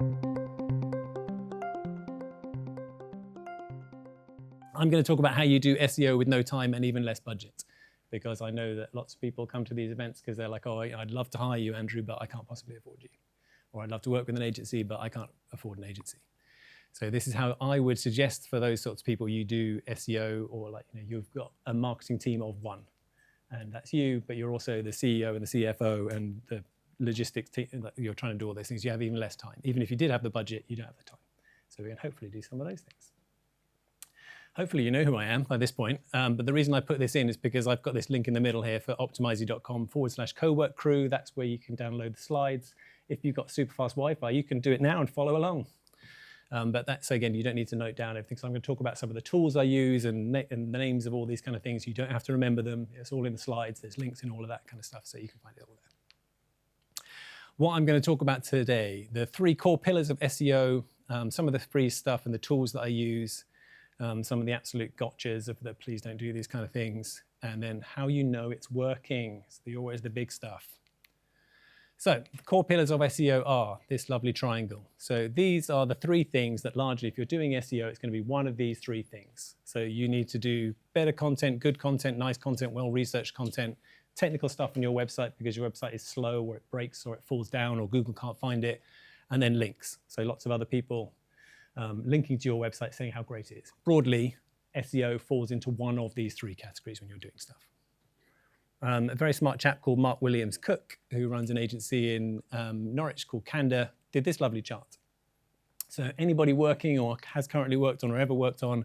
I'm going to talk about how you do SEO with no time and even less budget, because I know that lots of people come to these events because they're like, oh, I'd love to hire you, Andrew, but I can't possibly afford you. Or I'd love to work with an agency, but I can't afford an agency. So this is how I would suggest for those sorts of people you do SEO, or like, you've got a marketing team of one, and that's you, but you're also the CEO and the CFO and the logistics team. You're trying to do all those things. You have even less time. Even if you did have the budget, you don't have the time. So we can hopefully do some of those things. Hopefully you know who I am by this point, but the reason I put this in is because I've got this link in the middle here for optimisey.com/co-work crew. That's where you can download the slides. If you've got super fast Wi-Fi, you can do it now and follow along. But that's, again, you don't need to note down everything. So I'm going to talk about some of the tools I use and the names of all these kind of things. You don't have to remember them. It's all in the slides. There's links in all of that kind of stuff, so you can find it all there. What I'm going to talk about today, the 3 core pillars of SEO, some of the free stuff and the tools that I use, some of the absolute gotchas of the please don't do these kind of things, and then how you know it's working. It's always the big stuff. So the core pillars of SEO are this lovely triangle. So these are the 3 things that largely, if you're doing SEO, it's going to be one of these 3 things. So you need to do better content, good content, nice content, well-researched content, technical stuff on your website because your website is slow or it breaks or it falls down or Google can't find it, and then links. So lots of other people linking to your website saying how great it is. Broadly, SEO falls into one of these 3 categories when you're doing stuff. A very smart chap called Mark Williams Cook, who runs an agency in Norwich called Candor, did this lovely chart. So anybody working or has currently worked on or ever worked on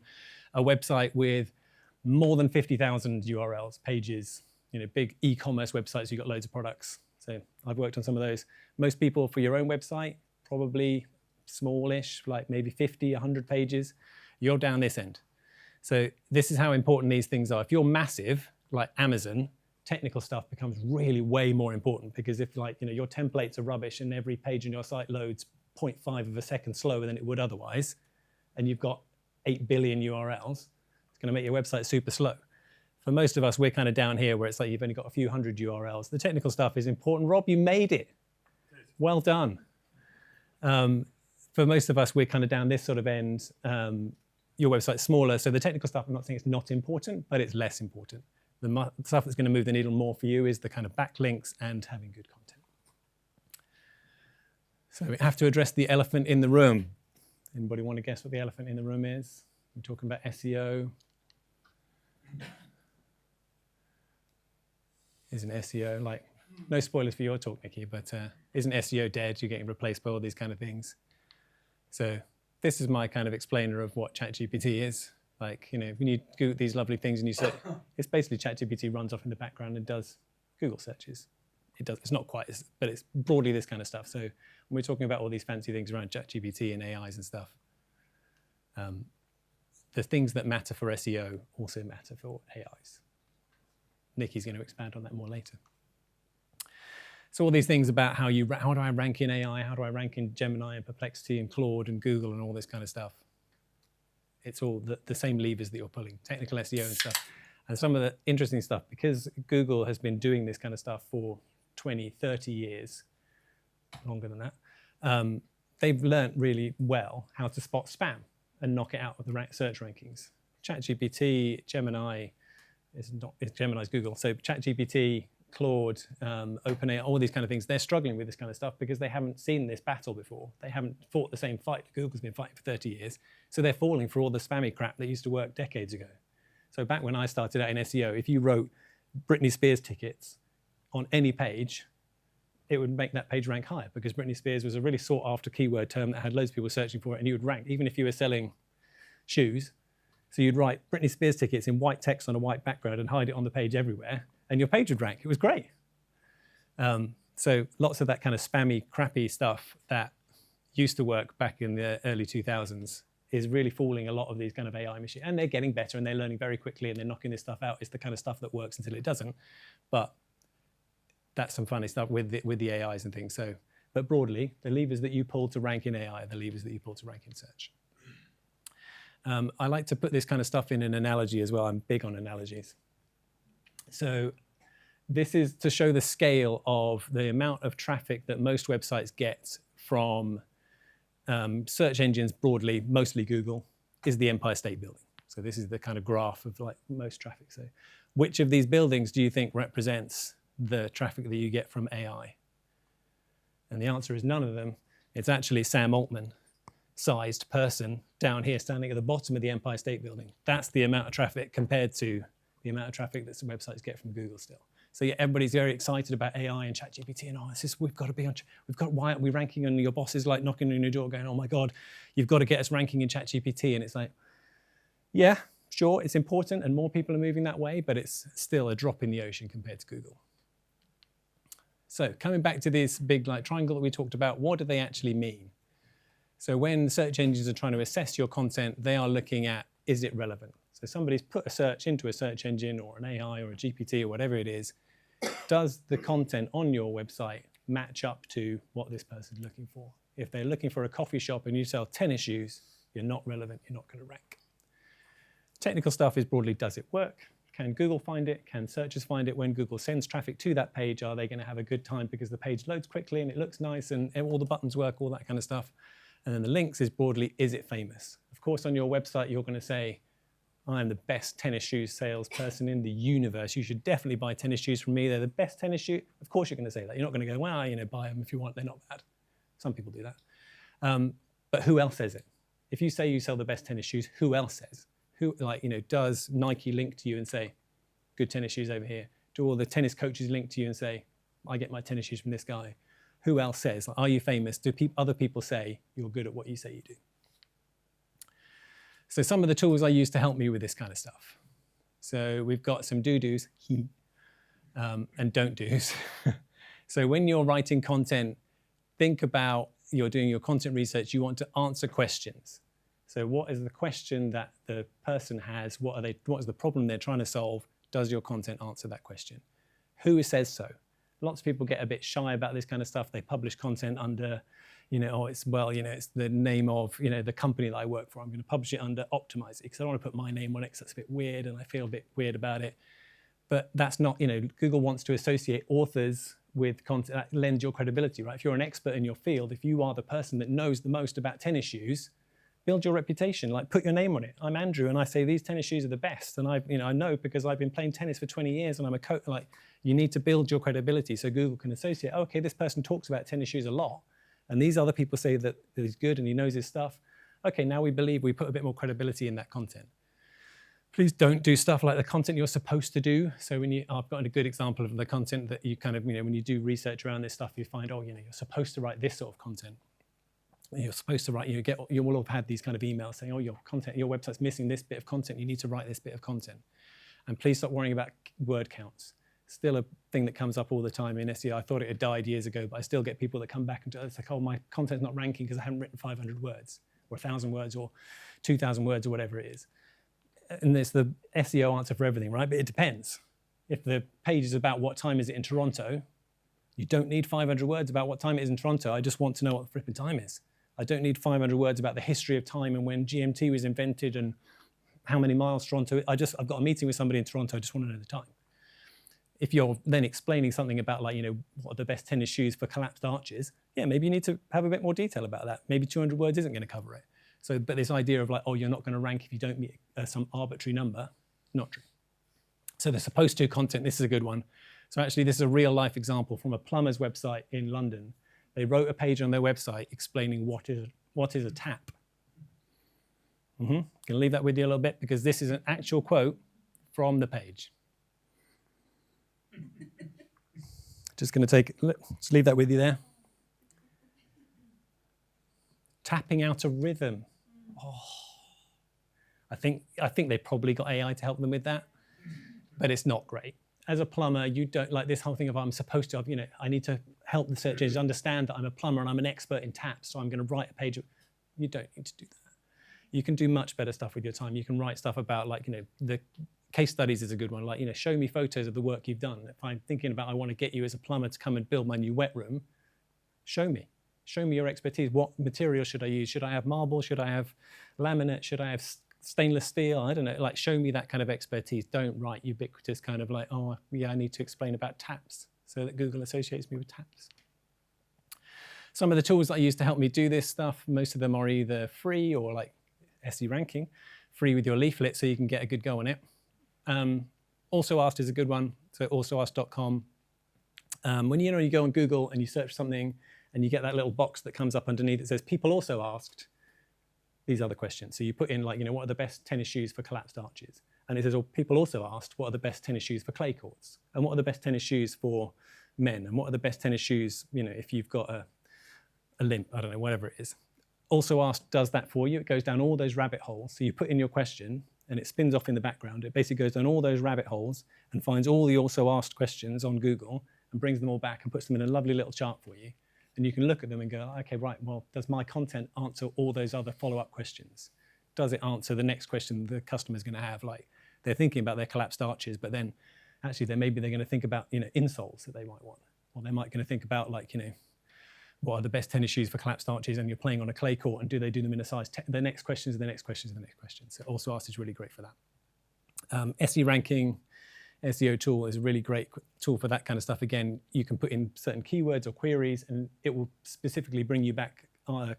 a website with more than 50,000 URLs, pages, big e-commerce websites, you've got loads of products. So I've worked on some of those. Most people for your own website, probably smallish, like maybe 50, 100 pages. You're down this end. So this is how important these things are. If you're massive, like Amazon, technical stuff becomes really way more important, because if your templates are rubbish and every page on your site loads 0.5 of a second slower than it would otherwise, and you've got 8 billion URLs, it's going to make your website super slow. For most of us, we're kind of down here where it's like you've only got a few hundred URLs. The technical stuff is important. Rob, you made it. Well done. For most of us, we're kind of down this sort of end. Your website's smaller, so the technical stuff, I'm not saying it's not important, but it's less important. The stuff that's going to move the needle more for you is the kind of backlinks and having good content. So we have to address the elephant in the room. Anybody want to guess what the elephant in the room is? We're talking about SEO. Isn't SEO, like, no spoilers for your talk, Nikki, but isn't SEO dead? You're getting replaced by all these kind of things. So this is my kind of explainer of what ChatGPT is. Like, when you Google these lovely things and you say, it's basically ChatGPT runs off in the background and does Google searches. It's not quite, but it's broadly this kind of stuff. So when we're talking about all these fancy things around ChatGPT and AIs and stuff, the things that matter for SEO also matter for AIs. Nikki's going to expand on that more later. So all these things about how do I rank in AI, how do I rank in Gemini and Perplexity and Claude and Google and all this kind of stuff. It's all the same levers that you're pulling, technical SEO and stuff. And some of the interesting stuff, because Google has been doing this kind of stuff for 20, 30 years, longer than that, they've learned really well how to spot spam and knock it out of the search rankings. ChatGPT, Gemini, Gemini's Google, so ChatGPT, Claude, OpenAI, all these kind of things, they're struggling with this kind of stuff because they haven't seen this battle before. They haven't fought the same fight. Google's been fighting for 30 years. So they're falling for all the spammy crap that used to work decades ago. So back when I started out in SEO, if you wrote Britney Spears tickets on any page, it would make that page rank higher because Britney Spears was a really sought after keyword term that had loads of people searching for it, and you would rank, even if you were selling shoes. So you'd write Britney Spears tickets in white text on a white background and hide it on the page everywhere, and your page would rank. It was great. So lots of that kind of spammy, crappy stuff that used to work back in the early 2000s is really fooling a lot of these kind of AI machines. And they're getting better and they're learning very quickly and they're knocking this stuff out. It's the kind of stuff that works until it doesn't. But that's some funny stuff with the AIs and things. So, but broadly, the levers that you pull to rank in AI are the levers that you pull to rank in search. I like to put this kind of stuff in an analogy as well. I'm big on analogies. So this is to show the scale of the amount of traffic that most websites get from search engines broadly, mostly Google, is the Empire State Building. So this is the kind of graph of like most traffic. So which of these buildings do you think represents the traffic that you get from AI? And the answer is none of them. It's actually Sam Altman-sized person down here standing at the bottom of the Empire State Building. That's the amount of traffic compared to the amount of traffic that some websites get from Google still. So yeah, everybody's very excited about AI and ChatGPT and we've got to be on, why aren't we ranking? And your boss is like knocking on your door going, oh my God, you've got to get us ranking in ChatGPT. And it's like, yeah, sure, it's important and more people are moving that way, but it's still a drop in the ocean compared to Google. So coming back to this big like triangle that we talked about, what do they actually mean? So when search engines are trying to assess your content, they are looking at, is it relevant? So somebody's put a search into a search engine or an AI or a GPT or whatever it is. Does the content on your website match up to what this person's looking for? If they're looking for a coffee shop and you sell tennis shoes, you're not relevant, you're not going to rank. Technical stuff is broadly, does it work? Can Google find it? Can searchers find it? When Google sends traffic to that page, are they going to have a good time because the page loads quickly and it looks nice and all the buttons work, all that kind of stuff? And then the links is broadly, is it famous? Of course, on your website, you're going to say, I'm the best tennis shoes salesperson in the universe. You should definitely buy tennis shoes from me. They're the best tennis shoes. Of course you're going to say that. You're not going to go, well, buy them if you want. They're not bad. Some people do that. But who else says it? If you say you sell the best tennis shoes, who else says? Does Nike link to you and say, good tennis shoes over here? Do all the tennis coaches link to you and say, I get my tennis shoes from this guy? Who else says? Are you famous? Do other people say you're good at what you say you do? So some of the tools I use to help me with this kind of stuff. So we've got some do-dos and don't-dos. So when you're writing content, think about you're doing your content research, you want to answer questions. So what is the question that the person has? What is the problem they're trying to solve? Does your content answer that question? Who says so? Lots of people get a bit shy about this kind of stuff. They publish content under, it's the name of, the company that I work for. I'm going to publish it under Optimisey because I don't want to put my name on it because that's a bit weird and I feel a bit weird about it. But that's not, Google wants to associate authors with content that lends your credibility, right? If you're an expert in your field, if you are the person that knows the most about tennis shoes, build your reputation, like put your name on it. I'm Andrew and I say these tennis shoes are the best. And I know because I've been playing tennis for 20 years and I'm a coach. Like you need to build your credibility so Google can associate, okay, this person talks about tennis shoes a lot. And these other people say that he's good and he knows his stuff. Okay, now we believe we put a bit more credibility in that content. Please don't do stuff like the content you're supposed to do. So I've got a good example of the content that you kind of, when you do research around this stuff, you find, you're supposed to write this sort of content. You're supposed to write, you will have had these kind of emails saying, your website's missing this bit of content. You need to write this bit of content. And please stop worrying about word counts. Still a thing that comes up all the time in SEO. I thought it had died years ago, but I still get people that come back and it's like, my content's not ranking because I haven't written 500 words or 1,000 words or 2,000 words or whatever it is. And there's the SEO answer for everything, right? But it depends. If the page is about what time is it in Toronto, you don't need 500 words about what time it is in Toronto. I just want to know what the flipping time is. I don't need 500 words about the history of time and when GMT was invented and how many miles Toronto. I've got a meeting with somebody in Toronto. I just want to know the time. If you're then explaining something about what are the best tennis shoes for collapsed arches, maybe you need to have a bit more detail about that. Maybe 200 words isn't going to cover it. So, but this idea of you're not going to rank if you don't meet some arbitrary number, not true. So the supposed to content, this is a good one. So actually this is a real life example from a plumber's website in London. They wrote a page on their website explaining what is a tap. Going to leave that with you a little bit because this is an actual quote from the page. Just leave that with you there. Tapping out a rhythm. I think they probably got AI to help them with that, but it's not great. As a plumber, you don't like this whole thing of I'm supposed to, I need to help the search engines understand that I'm a plumber and I'm an expert in taps, so I'm going to write a page. You don't need to do that. You can do much better stuff with your time. You can write stuff about the case studies is a good one. Show me photos of the work you've done. If I'm thinking about I want to get you as a plumber to come and build my new wet room, show me your expertise. What material should I use? Should I have marble? Should I have laminate? Should I have stainless steel? I don't know, show me that kind of expertise. Don't write ubiquitous kind of I need to explain about taps so that Google associates me with taps. Some of the tools that I use to help me do this stuff, most of them are either free or like SE ranking, free with your leaflet so you can get a good go on it. Also Asked is a good one, so alsoasked.com. When you go on Google and you search something and you get that little box that comes up underneath that says people also asked these other questions. So you put in like, what are the best tennis shoes for collapsed arches? And it says, well, people also asked, what are the best tennis shoes for clay courts? And what are the best tennis shoes for men? And what are the best tennis shoes, if you've got a limp, I don't know, whatever it is. Also Asked does that for you. It goes down all those rabbit holes. So you put in your question and it spins off in the background. It basically goes down all those rabbit holes and finds all the Also Asked questions on Google and brings them all back and puts them in a lovely little chart for you. And you can look at them and go, okay, right, well, does my content answer all those other follow-up questions? Does it answer the next question the customer's going to have? Like, they're thinking about their collapsed arches, but then actually maybe they're going to think about, insoles that they might want. Or they might going to think about like, what are the best tennis shoes for collapsed arches, and you're playing on a clay court, and do they do them in a size 10? The next questions, the next questions, the next questions. So Also Asked is really great for that. SE ranking, SEO tool is a really great tool for that kind of stuff. Again, you can put in certain keywords or queries, and it will specifically bring you back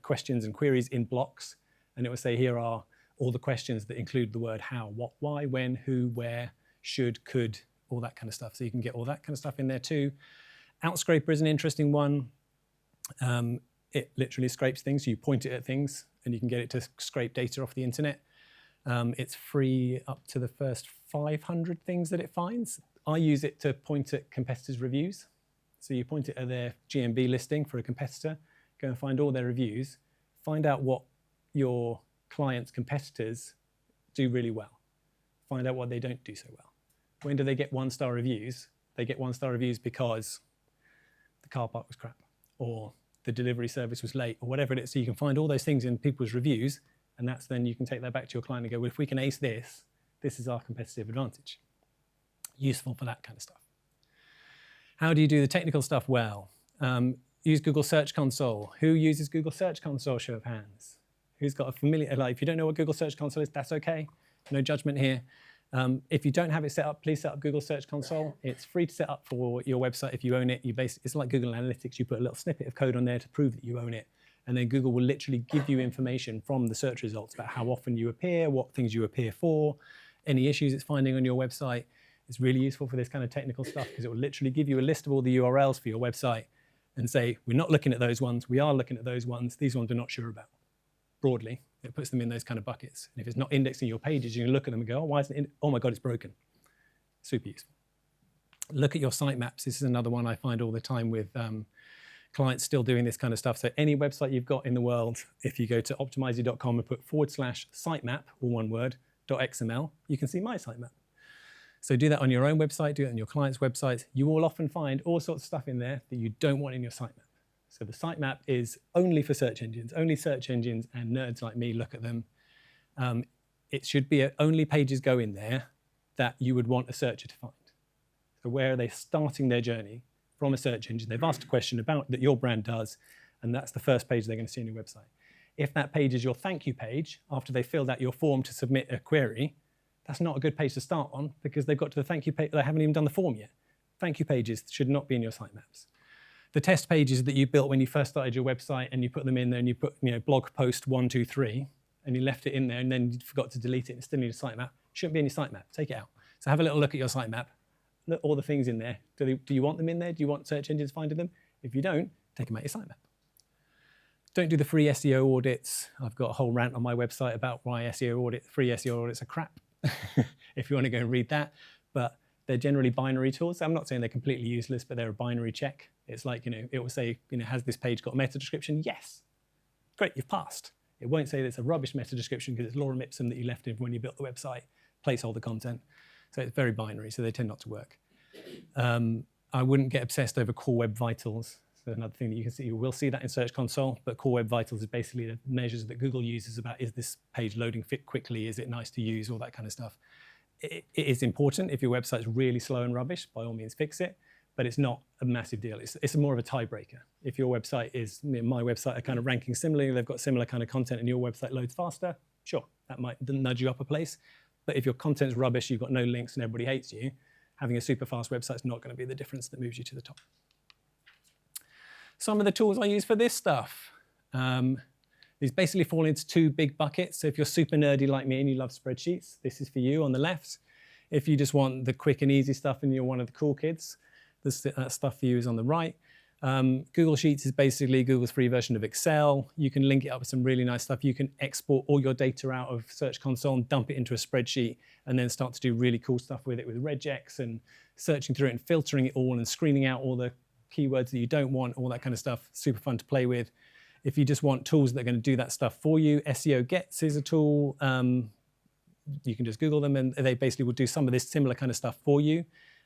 questions and queries in blocks. And it will say, here are all the questions that include the word how, what, why, when, who, where, should, could, all that kind of stuff. So you can get all that kind of stuff in there too. Outscraper is an interesting one. It literally scrapes things. So you point it at things and you can get it to scrape data off the internet. It's free up to the first 500 things that it finds. I use it to point at competitors' reviews. So you point it at their GMB listing for a competitor, go and find all their reviews, find out what your client's competitors do really well, find out what they don't do so well. When do they get 1-star reviews? They get 1-star reviews because the car park was crap, or the delivery service was late, or whatever it is. So you can find all those things in people's reviews, and that's then you can take that back to your client and go, well, if we can ace this, this is our competitive advantage. Useful for that kind of stuff. How do you do the technical stuff well? Use Google Search Console. Who uses Google Search Console? Show of hands. Who's got a familiar, like if you don't know what Google Search Console is, that's okay. No judgment here. If you don't have it set up, please set up Google Search Console. It's free to set up for your website if you own it. It's like Google Analytics. You put a little snippet of code on there to prove that you own it. And then Google will literally give you information from the search results about how often you appear, what things you appear for, any issues it's finding on your website. It's really useful for this kind of technical stuff because it will literally give you a list of all the URLs for your website and say, we're not looking at those ones, we are looking at those ones, these ones we're not sure about. Broadly, it puts them in those kind of buckets. And if it's not indexing your pages, you can look at them and go, oh, why isn't it? Oh my God, it's broken. Super useful. Look at your sitemaps. This is another one I find all the time with clients still doing this kind of stuff. So any website you've got in the world, if you go to optimisey.com and put /sitemap, all one word, .xml, you can see my sitemap. So do that on your own website, do it on your client's websites. You will often find all sorts of stuff in there that you don't want in your sitemap. So the sitemap is only for search engines. Only search engines and nerds like me look at them. It should be only pages go in there that you would want a searcher to find. So where are they starting their journey from a search engine? They've asked a question about that your brand does, and that's the first page they're going to see on your website. If that page is your thank you page, after they filled out your form to submit a query, that's not a good page to start on because they've got to the thank you page, they haven't even done the form yet. Thank you pages should not be in your sitemaps. The test pages that you built when you first started your website and you put them in there and you put blog post 1, 2, 3 and you left it in there and then you forgot to delete it and it's still in your sitemap, shouldn't be in your sitemap, take it out. So have a little look at your sitemap, look at all the things in there. Do you want them in there? Do you want search engines finding them? If you don't, take them out your sitemap. Don't do the free SEO audits. I've got a whole rant on my website about why free SEO audits are crap, if you want to go and read that. But they're generally binary tools. I'm not saying they're completely useless, but they're a binary check. It's like, it will say, has this page got a meta description? Yes. Great, you've passed. It won't say that it's a rubbish meta description because it's lorem ipsum that you left in when you built the website, placeholder content. So it's very binary, so they tend not to work. I wouldn't get obsessed over Core Web Vitals. So another thing that you can see, you will see that in Search Console, but Core Web Vitals is basically the measures that Google uses about, is this page loading fit quickly? Is it nice to use? All that kind of stuff. It is important. If your website's really slow and rubbish, by all means fix it, but it's not a massive deal. It's more of a tiebreaker. If your website is, my website are kind of ranking similarly, they've got similar kind of content and your website loads faster, sure, that might nudge you up a place. But if your content's rubbish, you've got no links and everybody hates you, having a super fast website is not going to be the difference that moves you to the top. Some of the tools I use for this stuff. These basically fall into two big buckets. So if you're super nerdy like me and you love spreadsheets, this is for you on the left. If you just want the quick and easy stuff and you're one of the cool kids, this stuff for you is on the right. Google Sheets is basically Google's free version of Excel. You can link it up with some really nice stuff. You can export all your data out of Search Console and dump it into a spreadsheet and then start to do really cool stuff with it with regex and searching through it and filtering it all and screening out all the keywords that you don't want, all that kind of stuff. Super fun to play with. If you just want tools that are going to do that stuff for you, SEO Gets is a tool. You can just Google them and they basically will do some of this similar kind of stuff for you.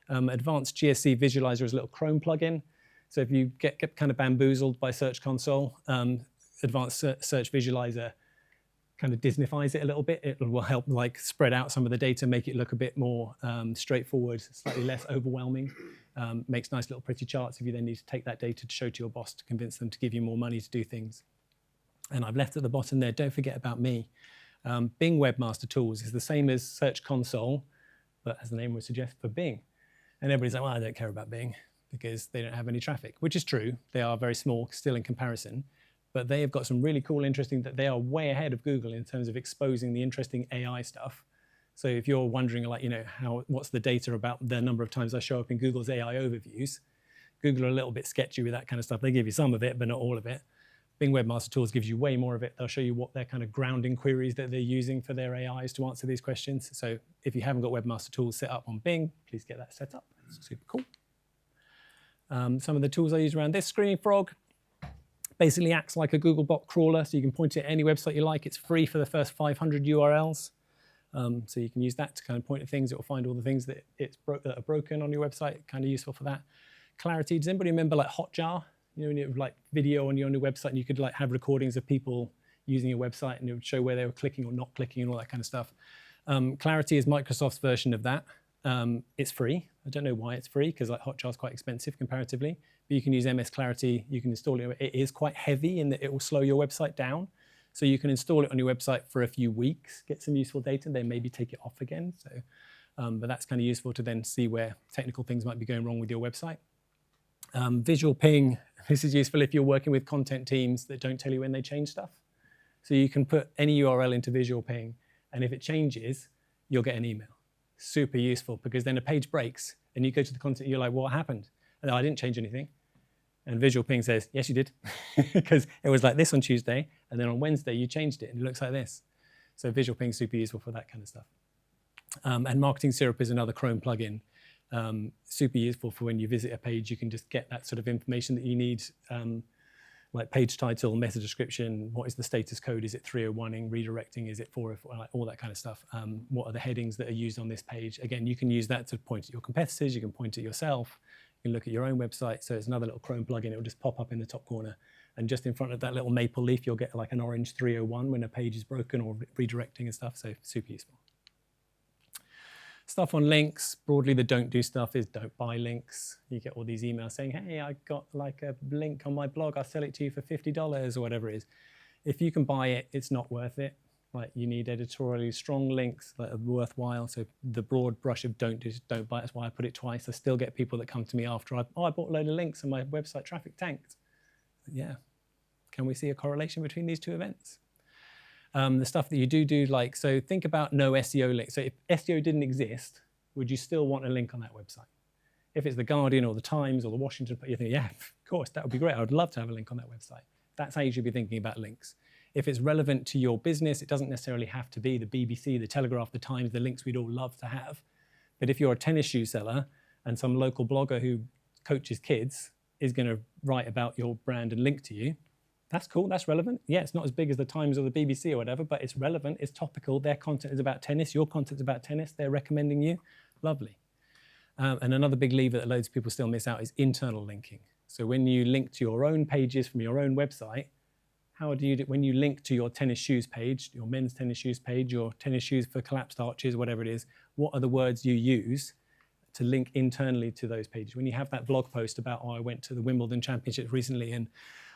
Advanced GSC Visualizer is a little Chrome plugin. So if you get kind of bamboozled by Search Console, Advanced Search Visualizer kind of Disneyfies it a little bit. It will help like spread out some of the data, make it look a bit more straightforward, slightly less overwhelming. Makes nice little pretty charts if you then need to take that data to show to your boss to convince them to give you more money to do things. And I've left at the bottom there, don't forget about me. Bing Webmaster Tools is the same as Search Console, but as the name would suggest, for Bing. And everybody's like, well, I don't care about Bing because they don't have any traffic, which is true. They are very small still in comparison, but they have got some really cool, interesting, that they are way ahead of Google in terms of exposing the interesting AI stuff. So if you're wondering, like, you know, what's the data about the number of times I show up in Google's AI overviews, Google are a little bit sketchy with that kind of stuff. They give you some of it, but not all of it. Bing Webmaster Tools gives you way more of it. They'll show you what their kind of grounding queries that they're using for their AIs to answer these questions. So if you haven't got Webmaster Tools set up on Bing, please get that set up. It's super cool. Some of the tools I use around this, Screaming Frog, basically acts like a Googlebot crawler, so you can point it at any website you like. It's free for the first 500 URLs. So you can use that to kind of point at things. It will find all the things that that are broken on your website, kind of useful for that. Clarity, does anybody remember like Hotjar? You know, when you have like video on your website and you could like have recordings of people using your website and it would show where they were clicking or not clicking and all that kind of stuff. Clarity is Microsoft's version of that. It's free. I don't know why it's free, because like Hotjar is quite expensive comparatively, but you can use MS Clarity. You can install it. It is quite heavy in that it will slow your website down. So you can install it on your website for a few weeks, get some useful data, then maybe take it off again. So, but that's kind of useful to then see where technical things might be going wrong with your website. Visual Ping, this is useful if you're working with content teams that don't tell you when they change stuff. So you can put any URL into Visual Ping, and if it changes, you'll get an email. Super useful, because then a page breaks, and you go to the content, you're like, what happened? And I didn't change anything. And Visual Ping says, yes, you did, because it was like this on Tuesday, and then on Wednesday you changed it, and it looks like this. So Visual Ping is super useful for that kind of stuff. And Marketing Syrup is another Chrome plugin. Super useful for when you visit a page, you can just get that sort of information that you need, like page title, meta description, what is the status code, is it 301ing, redirecting, is it 404, like all that kind of stuff. What are the headings that are used on this page? Again, you can use that to point at your competitors, you can point at yourself, you can look at your own website. So it's another little Chrome plugin, it will just pop up in the top corner. And just in front of that little maple leaf, you'll get like an orange 301 when a page is broken or redirecting and stuff, so super useful. Stuff on links, broadly the don't do stuff is don't buy links. You get all these emails saying, hey, I got like a link on my blog, I'll sell it to you for $50 or whatever it is. If you can buy it, it's not worth it. Like, you need editorially strong links that are worthwhile. So the broad brush of don't buy, that's why I put it twice. I still get people that come to me after I bought a load of links and my website traffic tanked. Yeah, can we see a correlation between these two events? The stuff that you do, like, so think about no SEO links. So if SEO didn't exist, would you still want a link on that website? If it's the Guardian or the Times or the Washington Post, you think, yeah, of course, that would be great. I would love to have a link on that website. That's how you should be thinking about links. If it's relevant to your business, it doesn't necessarily have to be the BBC, the Telegraph, the Times, the links we'd all love to have. But if you're a tennis shoe seller and some local blogger who coaches kids is going to write about your brand and link to you, that's cool, that's relevant. Yeah, it's not as big as the Times or the BBC or whatever, but it's relevant, it's topical. Their content is about tennis, your content's about tennis, they're recommending you. Lovely. And another big lever that loads of people still miss out is internal linking. So when you link to your own pages from your own website, how do you do, when you link to your tennis shoes page, your men's tennis shoes page, your tennis shoes for collapsed arches, whatever it is, what are the words you use to link internally to those pages? When you have that blog post about, oh, I went to the Wimbledon Championships recently and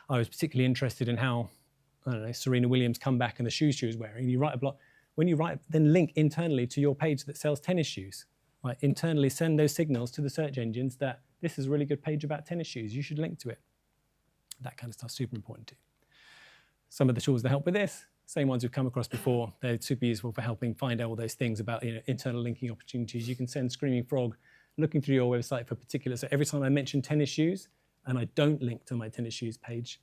I was particularly interested in how, I don't know, Serena Williams' comeback and the shoes she was wearing, and you write a blog, when you write, then link internally to your page that sells tennis shoes. Like, internally send those signals to the search engines that this is a really good page about tennis shoes, you should link to it. That kind of stuff, super important too. Some of the tools that help with this, same ones we've come across before. They're super useful for helping find out all those things about internal linking opportunities. You can send Screaming Frog looking through your website for particular. So every time I mention tennis shoes and I don't link to my tennis shoes page,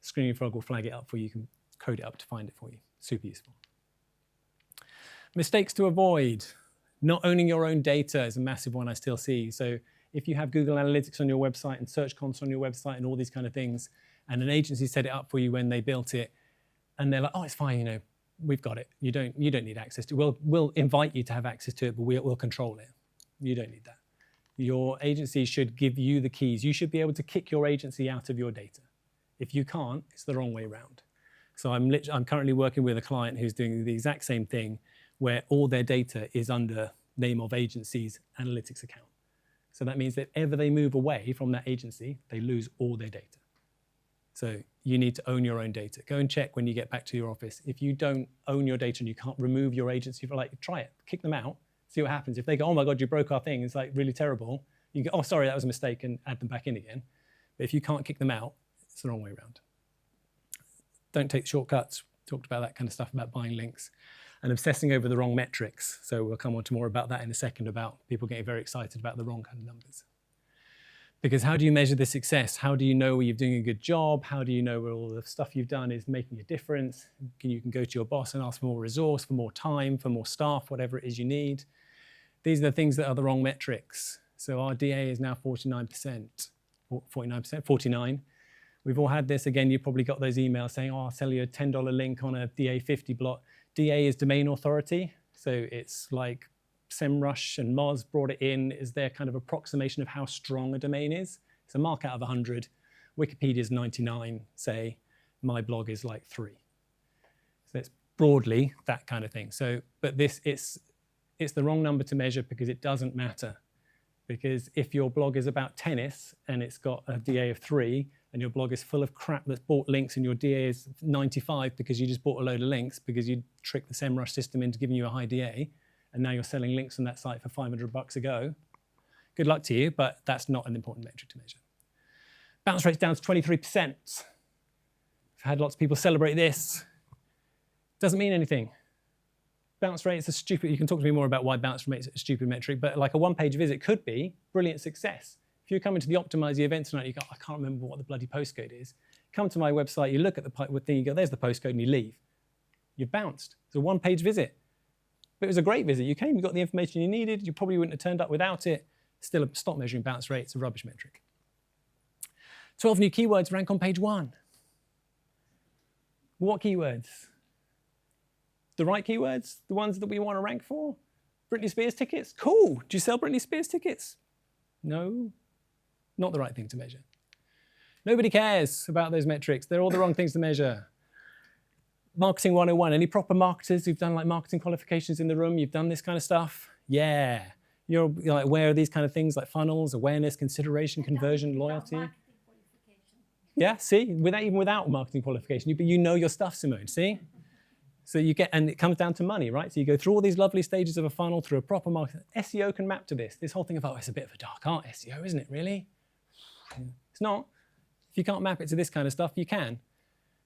Screaming Frog will flag it up for you. You can code it up to find it for you. Super useful. Mistakes to avoid. Not owning your own data is a massive one I still see. So if you have Google Analytics on your website and Search Console on your website and all these kind of things, and an agency set it up for you when they built it, and they're like, oh, it's fine, we've got it. You don't need access to it. We'll invite you to have access to it, but we'll control it. You don't need that. Your agency should give you the keys. You should be able to kick your agency out of your data. If you can't, it's the wrong way around. So I'm currently working with a client who's doing the exact same thing, where all their data is under name of agency's analytics account. So that means that if ever they move away from that agency, they lose all their data. So you need to own your own data. Go and check when you get back to your office. If you don't own your data and you can't remove your agency, try it, kick them out, see what happens. If they go, oh my God, you broke our thing, it's like really terrible. You can go, oh, sorry, that was a mistake, and add them back in again. But if you can't kick them out, it's the wrong way around. Don't take shortcuts. Talked about that kind of stuff about buying links and obsessing over the wrong metrics. So we'll come on to more about that in a second, about people getting very excited about the wrong kind of numbers. Because how do you measure the success? How do you know where you're doing a good job? How do you know where all the stuff you've done is making a difference? You can go to your boss and ask for more resource, for more time, for more staff, whatever it is you need. These are the things that are the wrong metrics. So our DA is now 49%, 49%. We've all had this. Again, you probably got those emails saying, oh, I'll sell you a $10 link on a DA 50 block. DA is domain authority. So it's like SEMrush and Moz brought it in as their kind of approximation of how strong a domain is. It's a mark out of 100. Wikipedia is 99, say. My blog is like 3. So it's broadly that kind of thing. So, but it's the wrong number to measure because it doesn't matter. Because if your blog is about tennis and it's got a DA of 3, and your blog is full of crap that's bought links and your DA is 95 because you just bought a load of links because you tricked the SEMrush system into giving you a high DA, and now you're selling links on that site for $500 a go, good luck to you, but that's not an important metric to measure. Bounce rate's down to 23%. I've had lots of people celebrate this. Doesn't mean anything. Bounce rate is a stupid, you can talk to me more about why bounce rate is a stupid metric, but like a one-page visit could be brilliant success. If you come into the Optimisey event tonight, you go, I can't remember what the bloody postcode is. Come to my website, you look at the thing, you go, there's the postcode, and you leave. You've bounced. It's a one-page visit. But it was a great visit. You came, you got the information you needed. You probably wouldn't have turned up without it. Still, stop measuring bounce rate. It's a rubbish metric. 12 new keywords rank on page 1. What keywords? The right keywords? The ones that we want to rank for? Britney Spears tickets? Cool. Do you sell Britney Spears tickets? No. Not the right thing to measure. Nobody cares about those metrics. They're all the wrong things to measure. Marketing 101. Any proper marketers who've done like marketing qualifications in the room? You've done this kind of stuff? Yeah. You're like aware of these kind of things like funnels, awareness, consideration, conversion, loyalty. Yeah, see? Even without marketing qualification, you know your stuff, Simone, see? So you get, and it comes down to money, right? So you go through all these lovely stages of a funnel through a proper market. SEO can map to this. This whole thing of, oh, it's a bit of a dark art, SEO, isn't it, really? It's not. If you can't map it to this kind of stuff, you can.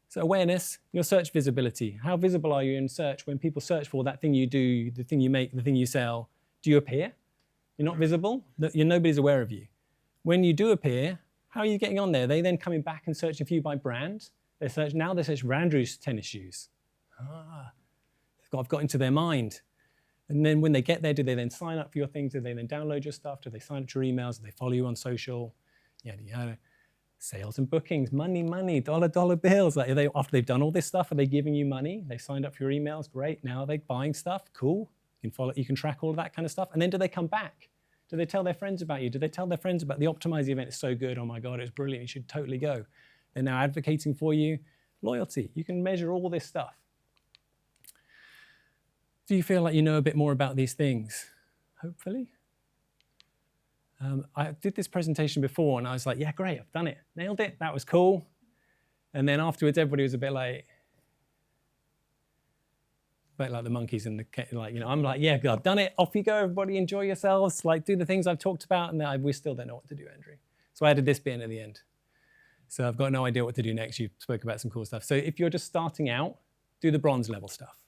So awareness, your search visibility. How visible are you in search when people search for that thing you do, the thing you make, the thing you sell? Do you appear? You're not visible? Nobody's aware of you. When you do appear, how are you getting on there? Are they then coming back and searching for you by brand? They search for Andrew's tennis shoes. I've got into their mind. And then when they get there, do they then sign up for your things? Do they then download your stuff? Do they sign up to your emails? Do they follow you on social? Yada, yada. Sales and bookings, money, dollar bills. Like, after they've done all this stuff, are they giving you money? They signed up for your emails, great. Now are they buying stuff? Cool. You can track all of that kind of stuff. And then do they come back? Do they tell their friends about you? Do they tell their friends about the Optimisey event? It's so good. Oh my God, it's brilliant. You should totally go. They're now advocating for you. Loyalty. You can measure all this stuff. Do you feel like you know a bit more about these things? Hopefully. I did this presentation before and I was like, yeah, great, I've done it. Nailed it, that was cool. And then afterwards, everybody was a bit like the monkeys in the, I'm like, yeah, I've done it, off you go, everybody enjoy yourselves, like do the things I've talked about, and we still don't know what to do, Andrew. So I added this bit in at the end. So I've got no idea what to do next. You spoke about some cool stuff. So if you're just starting out, do the bronze level stuff.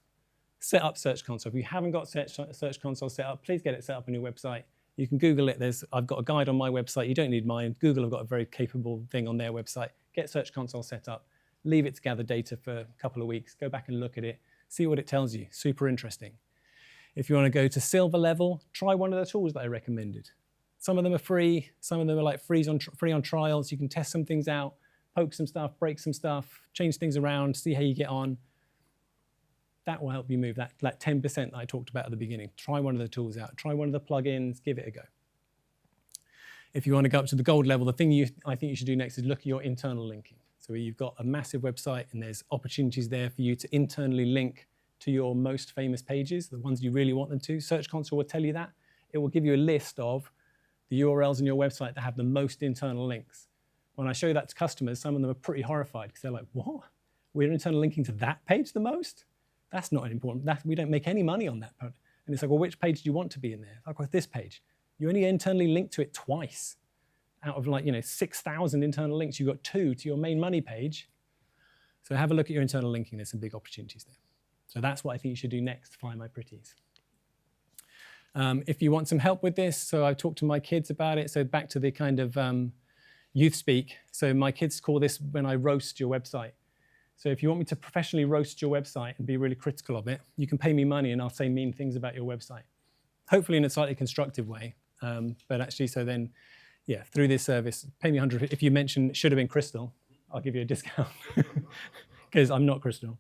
Set up Search Console. If you haven't got Search Console set up, please get it set up on your website. You can Google it. I've got a guide on my website. You don't need mine. Google have got a very capable thing on their website. Get Search Console set up. Leave it to gather data for a couple of weeks. Go back and look at it. See what it tells you. Super interesting. If you want to go to silver level, try one of the tools that I recommended. Some of them are free. Some of them are like free on trials. You can test some things out, poke some stuff, break some stuff, change things around, see how you get on. That will help you move that 10% that I talked about at the beginning. Try one of the tools out. Try one of the plugins. Give it a go. If you want to go up to the gold level, the thing I think you should do next is look at your internal linking. So you've got a massive website and there's opportunities there for you to internally link to your most famous pages, the ones you really want them to. Search Console will tell you that. It will give you a list of the URLs in your website that have the most internal links. When I show that to customers, some of them are pretty horrified because they're like, what? We're internal linking to that page the most? That's not important. We don't make any money on that. And it's like, well, which page do you want to be in there? Like with this page, you only internally link to it twice. Out of 6,000 internal links, you've got 2 to your main money page. So have a look at your internal linking. There's some big opportunities there. So that's what I think you should do next, Find My Pretties. If you want some help with this, so I talked to my kids about it. So back to the kind of youth speak. So my kids call this when I roast your website. So if you want me to professionally roast your website and be really critical of it, you can pay me money and I'll say mean things about your website. Hopefully in a slightly constructive way. But actually, so then, yeah, through this service, pay me 100. If you mention it should have been Crystal, I'll give you a discount because I'm not Crystal.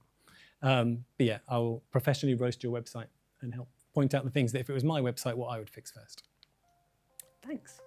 But yeah, I'll professionally roast your website and help point out the things that if it was my website, what I would fix first. Thanks.